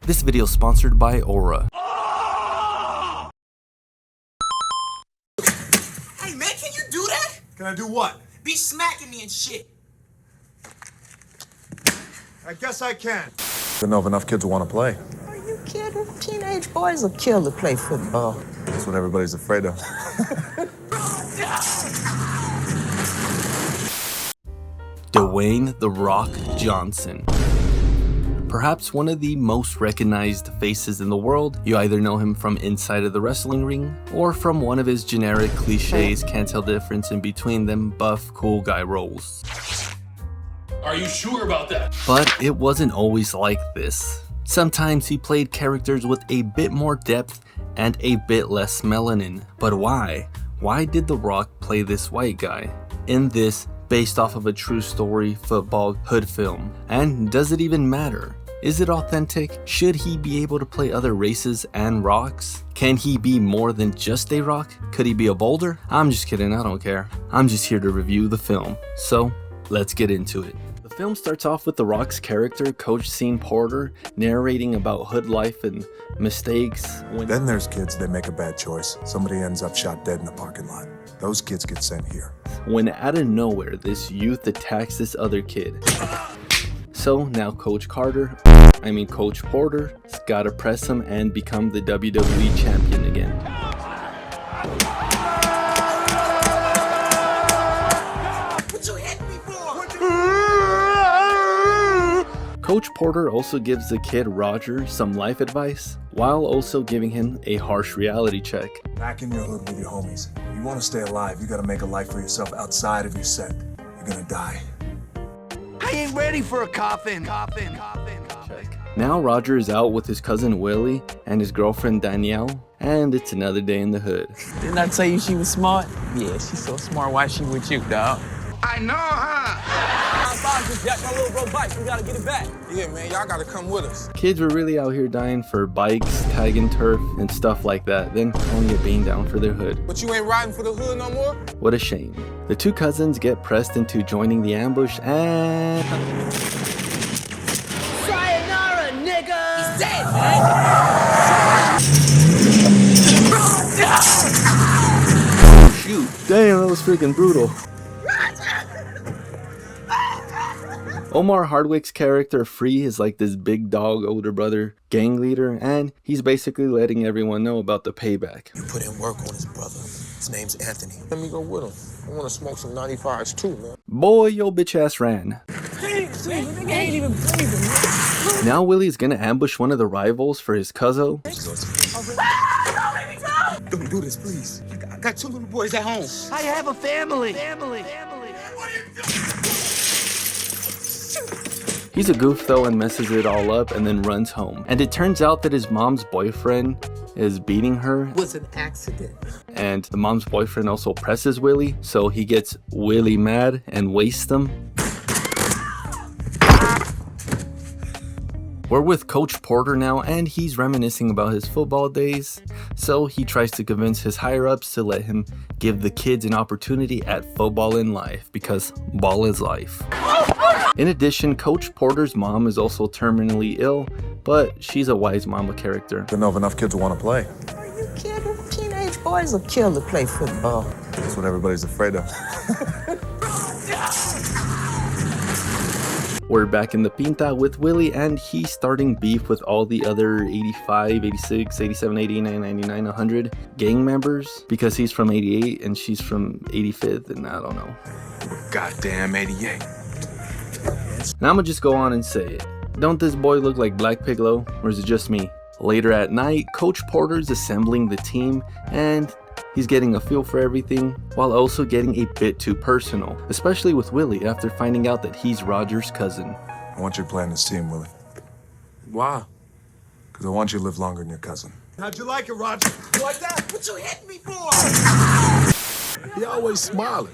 This video is sponsored by Aura. Hey man, can you do that? Can I do what? Be smacking me and shit. I guess I can. Don't know if enough kids will want to play. Are you kidding? Teenage boys will kill to play football. That's what everybody's afraid of. Dwayne "The Rock" Johnson. Perhaps one of the most recognized faces in the world. You either know him from inside of the wrestling ring or from one of his generic cliches, can't tell the difference in between them, buff, cool guy roles. Are you sure about that? But it wasn't always like this. Sometimes he played characters with a bit more depth and a bit less melanin. But why? Why did The Rock play this white guy in this based off of a true story football hood film? And does it even matter? Is it authentic? Should he be able to play other races and rocks? Can he be more than just a rock? Could he be a boulder? I'm just kidding, I don't care. I'm just here to review the film. So let's get into it. The film starts off with The Rock's character, Coach Sean Porter, narrating about hood life and mistakes. Then there's kids that make a bad choice. Somebody ends up shot dead in the parking lot. Those kids get sent here. When out of nowhere, this youth attacks this other kid. So now Coach Porter's gotta press him and become the WWE champion again. What you hit me for? Coach Porter also gives the kid Roger some life advice, while also giving him a harsh reality check. Back in your hood with your homies. If you want to stay alive, you gotta make a life for yourself outside of your set. You're gonna die. I ain't ready for a coffin. Now Roger is out with his cousin Willie and his girlfriend Danielle, and it's another day in the hood. Didn't I tell you she was smart? Yeah, she's so smart. Why she with you, dog? I know, huh? Jack, my little bro bike. We gotta get it back. Yeah, man, y'all gotta come with us. Kids were really out here dying for bikes, tagging turf, and stuff like that, then calling it being down for their hood. But you ain't riding for the hood no more? What a shame. The two cousins get pressed into joining the ambush and... Sayonara, nigga! He's dead, Shoot, damn, that was freaking brutal. Omar Hardwick's character Free is like this big dog older brother gang leader, and he's basically letting everyone know about the payback. You put in work on his brother. His name's Anthony. Let me go with him. I wanna smoke some 95s too, man. Boy, yo bitch ass ran. Now Willie's gonna ambush one of the rivals for his cousin. Don't do this, please. I got two little boys at home. I have a family. He's a goof though and messes it all up and then runs home. And it turns out that his mom's boyfriend is beating her. Was an accident. And the mom's boyfriend also presses Willie, so he gets Willie mad and wastes him. We're with Coach Porter now, and he's reminiscing about his football days. So he tries to convince his higher-ups to let him give the kids an opportunity at football in life, because ball is life. In addition, Coach Porter's mom is also terminally ill, but she's a wise mama character. Don't know if enough kids will want to play. Are you kidding? Teenage boys will kill to play football. That's what everybody's afraid of. We're back in the Pinta with Willie, and he's starting beef with all the other 85, 86, 87, 89, 99, 100 gang members because he's from 88 and she's from 85th, and I don't know. Goddamn 88. Now I'm gonna just go on and say it. Don't this boy look like Black Piccolo, or is it just me? Later at night, Coach Porter's assembling the team, and he's getting a feel for everything, while also getting a bit too personal, especially with Willie after finding out that he's Roger's cousin. I want you to play on this team, Willie. Why? Because I want you to live longer than your cousin. How'd you like it, Roger? Like that? What you hit me for? He always smiling.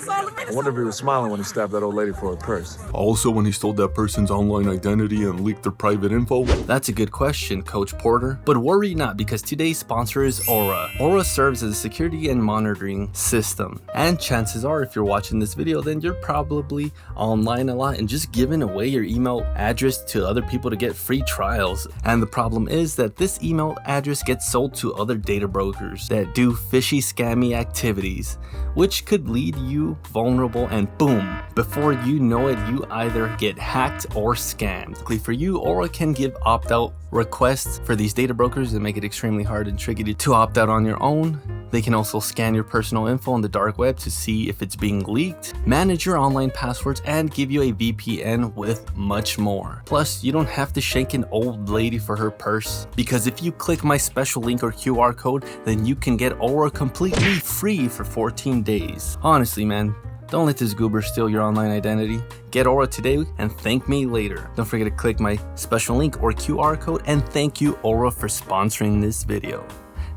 I wonder if he was smiling when he stabbed that old lady for her purse. Also when he stole that person's online identity and leaked their private info? That's a good question, Coach Porter. But worry not, because today's sponsor is Aura. Aura serves as a security and monitoring system. And chances are, if you're watching this video, then you're probably online a lot and just giving away your email address to other people to get free trials. And the problem is that this email address gets sold to other data brokers that do fishy, scammy activities, which could lead you vulnerable, and boom, before you know it, you either get hacked or scammed. Luckily for you, Aura can give opt-out requests for these data brokers and make it extremely hard and tricky to opt out on your own. They can also scan your personal info on the dark web to see if it's being leaked, manage your online passwords, and give you a VPN with much more. Plus, you don't have to shank an old lady for her purse, because if you click my special link or QR code, then you can get Aura completely free for 14 days. Honestly, man, don't let this goober steal your online identity. Get Aura today and thank me later. Don't forget to click my special link or QR code, and thank you, Aura, for sponsoring this video.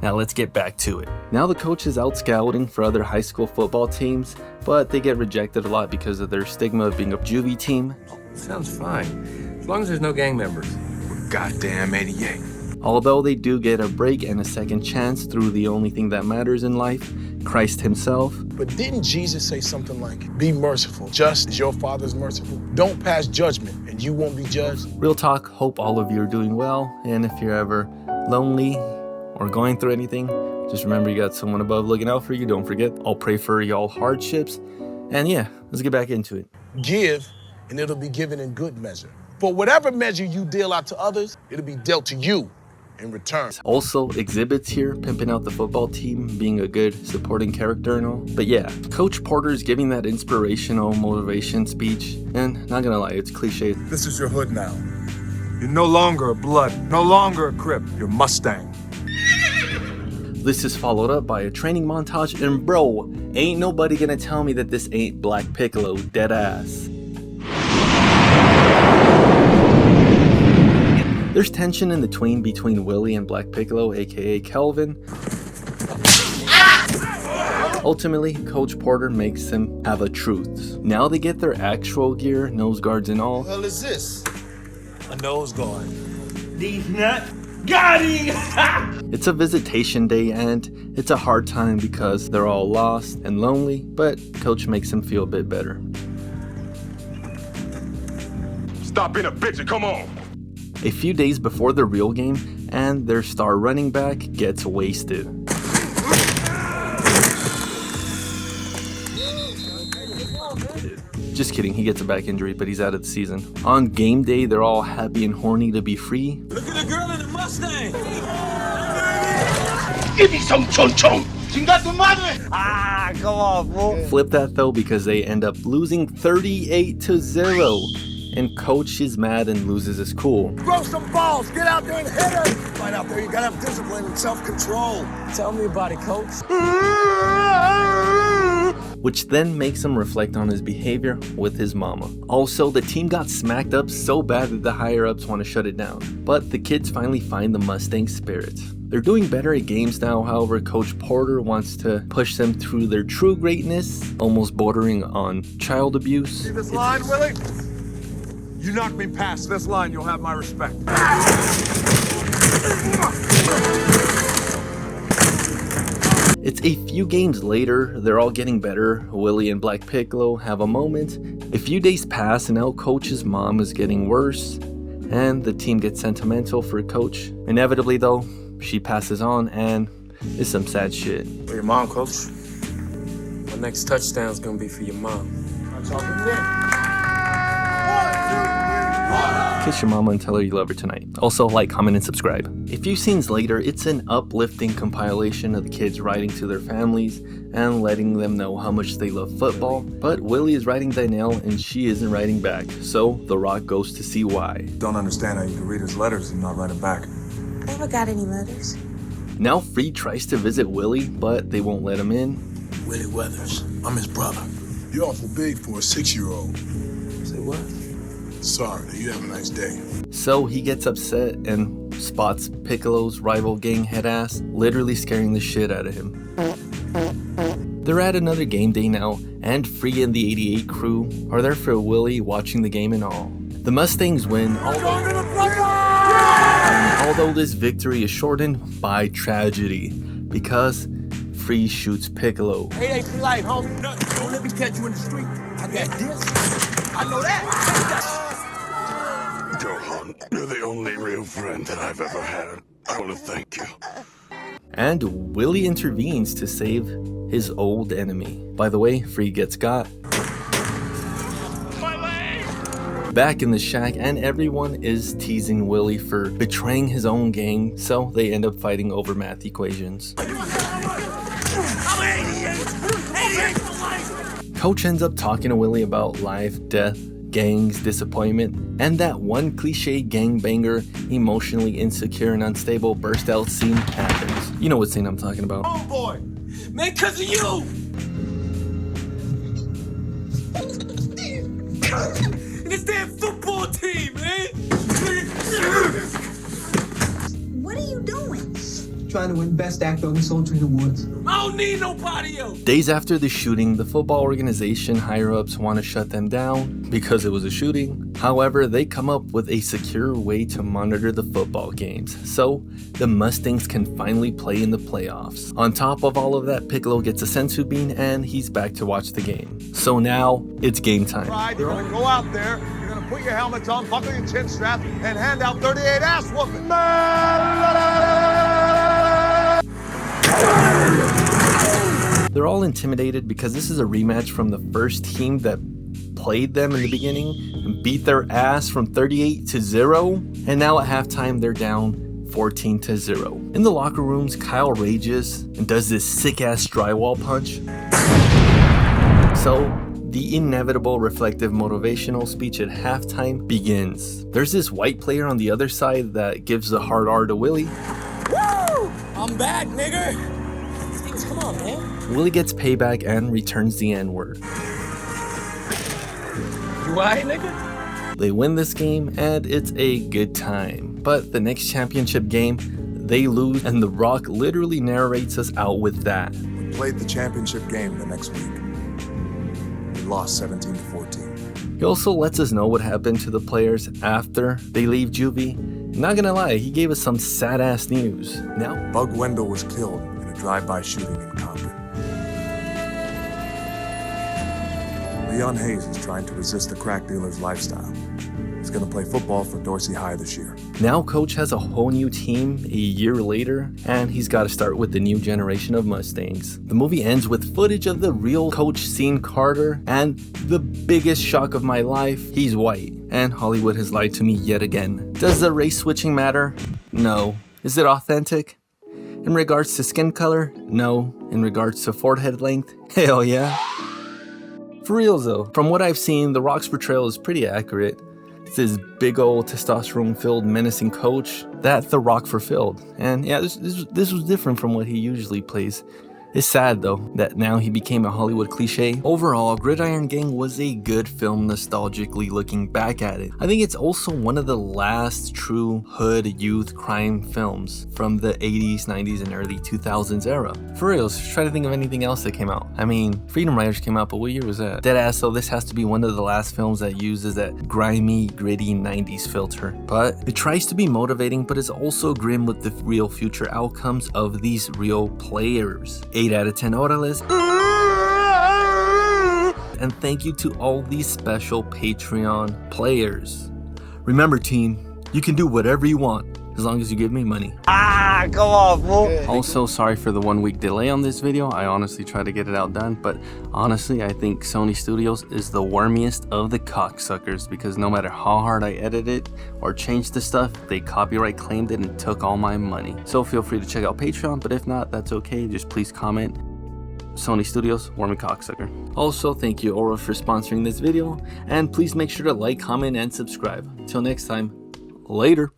Now let's get back to it. Now the coach is out scouting for other high school football teams, but they get rejected a lot because of their stigma of being a juvie team. Sounds fine, as long as there's no gang members. Goddamn 88. Although they do get a break and a second chance through the only thing that matters in life, Christ himself. But didn't Jesus say something like, be merciful, just as your Father's merciful? Don't pass judgment, and you won't be judged. Real talk, hope all of you are doing well, and if you're ever lonely or going through anything, just remember you got someone above looking out for you. Don't forget, I'll pray for y'all hardships. And yeah, let's get back into it. Give, and it'll be given in good measure. For whatever measure you deal out to others, it'll be dealt to you in return. Also, exhibits here, pimping out the football team, being a good supporting character and all. But yeah, Coach Porter's giving that inspirational motivation speech, and not gonna lie, it's cliche. This is your hood now. You're no longer a blood, no longer a Crip. You're Mustang. This is followed up by a training montage, and bro, ain't nobody gonna tell me that this ain't Black Piccolo, dead ass. There's tension in the tween between Willie and Black Piccolo, aka Kelvin. Ultimately, Coach Porter makes them have a truce. Now they get their actual gear, nose guards and all. What the hell is this? A nose guard. These nuts got him! It's a visitation day and it's a hard time because they're all lost and lonely, but Coach makes them feel a bit better. Stop being a bitch and come on! A few days before the real game, and their star running back gets wasted. Just kidding, he gets a back injury, but he's out of the season. On game day, they're all happy and horny to be free. Look at the girl in the Mustang. Give me some chon chon! Chinga tu madre! Ah, come on, bro. Flip that though, because they end up losing 38-0. And Coach is mad and loses his cool. Throw some balls, get out there and hit him! Right out there, you gotta have discipline and self-control. Tell me about it, coach. Which then makes him reflect on his behavior with his mama. Also, the team got smacked up so bad that the higher-ups want to shut it down. But the kids finally find the Mustang spirit. They're doing better at games now, however, Coach Porter wants to push them through their true greatness, almost bordering on child abuse. See this line, Willie? You knock me past this line, you'll have my respect. It's a few games later, they're all getting better. Willie and Black Piccolo have a moment. A few days pass and now Coach's mom is getting worse. And the team gets sentimental for Coach. Inevitably though, she passes on and it's some sad shit. For your mom, Coach. My next touchdown's gonna be for your mom. I'm talking to Kiss your mama and tell her you love her tonight. Also, like, comment, and subscribe. A few scenes later, it's an uplifting compilation of the kids writing to their families and letting them know how much they love football. But Willie is writing Danielle and she isn't writing back, so The Rock goes to see why. Don't understand how you can read his letters and not write them back. I never got any letters. Now Free tries to visit Willie, but they won't let him in. Willie Weathers. I'm his brother. You're awful big for a 6-year-old. Say what? Sorry, you have a nice day. So he gets upset and spots Piccolo's rival gang head ass, literally scaring the shit out of him. They're at another game day now, and Free and the 88 crew are there for Willie watching the game and all. The Mustangs win, although this victory is shortened by tragedy, because Free shoots Piccolo. Hey, for life, homie. Don't let me catch you in the street. I got this. I know that. Gohan, you're the only real friend that I've ever had. I want to thank you. And Willie intervenes to save his old enemy. By the way, Free gets got. Back in the shack, and everyone is teasing Willie for betraying his own gang, so they end up fighting over math equations. Coach ends up talking to Willie about life, death, gangs, disappointment, and that one cliche gangbanger, emotionally insecure and unstable burst out scene happens. You know what scene I'm talking about. Oh boy, man, cause of you. This damn football team, man. What are you doing? Trying to win Best Actor on the Soul Train Awards. I don't need nobody else. Days after the shooting, the football organization higher-ups want to shut them down because it was a shooting. However, they come up with a secure way to monitor the football games, so the Mustangs can finally play in the playoffs. On top of all of that, Piccolo gets a senzu bean and he's back to watch the game. So now, it's game time. Right, you're gonna go out there, you're gonna put your helmets on, buckle your chin strap, and hand out 38 ass whooping. They're all intimidated because this is a rematch from the first team that played them in the beginning and beat their ass from 38-0, and now at halftime they're down 14-0. In the locker rooms, Kyle rages and does this sick-ass drywall punch. So the inevitable reflective motivational speech at halftime begins. There's this white player on the other side that gives the hard R to Willie. Woo! I'm back, nigga. Come on, man. Willie gets payback and returns the N-word. You alright, nigga? They win this game and it's a good time. But the next championship game, they lose, and The Rock literally narrates us out with that. We played the championship game the next week. We lost 17-14. He also lets us know what happened to the players after they leave juvie. Not gonna lie, he gave us some sad ass news. Now, Bug Wendell was killed in a drive-by shooting in Compton. Leon Hayes is trying to resist the crack dealer's lifestyle. He's gonna play football for Dorsey High this year. now Coach has a whole new team a year later, and he's got to start with the new generation of Mustangs. The movie ends with footage of the real Coach seeing Carter, and the biggest shock of my life, he's white. And Hollywood has lied to me yet again. Does the race switching matter? No. Is it authentic? In regards to skin color? No. In regards to forehead length? Hell yeah. For real though, from what I've seen, The Rock's portrayal is pretty accurate. It's this big old testosterone-filled menacing coach that The Rock fulfilled. And yeah, this was different from what he usually plays. It's sad though, that now he became a Hollywood cliche. Overall, Gridiron Gang was a good film nostalgically looking back at it. I think it's also one of the last true hood youth crime films from the 80s, 90s, and early 2000s era. For real, just try to think of anything else that came out. I mean, Freedom Riders came out, but what year was that? Deadass, so this has to be one of the last films that uses that grimy, gritty 90s filter. But it tries to be motivating, but it's also grim with the real future outcomes of these real players. 8 out of 10 orales. And thank you to all these special Patreon players. Remember team, you can do whatever you want as long as you give me money. Ah, come on, fool. Also, sorry for the 1 week delay on this video. I honestly tried to get it out done, but honestly, I think Sony Studios is the wormiest of the cocksuckers because no matter how hard I edit it or changed the stuff, they copyright claimed it and took all my money. So feel free to check out Patreon, but if not, that's okay. Just please comment. Sony Studios, wormy cocksucker. Also, thank you Aura for sponsoring this video, and please make sure to like, comment, and subscribe. Till next time, later.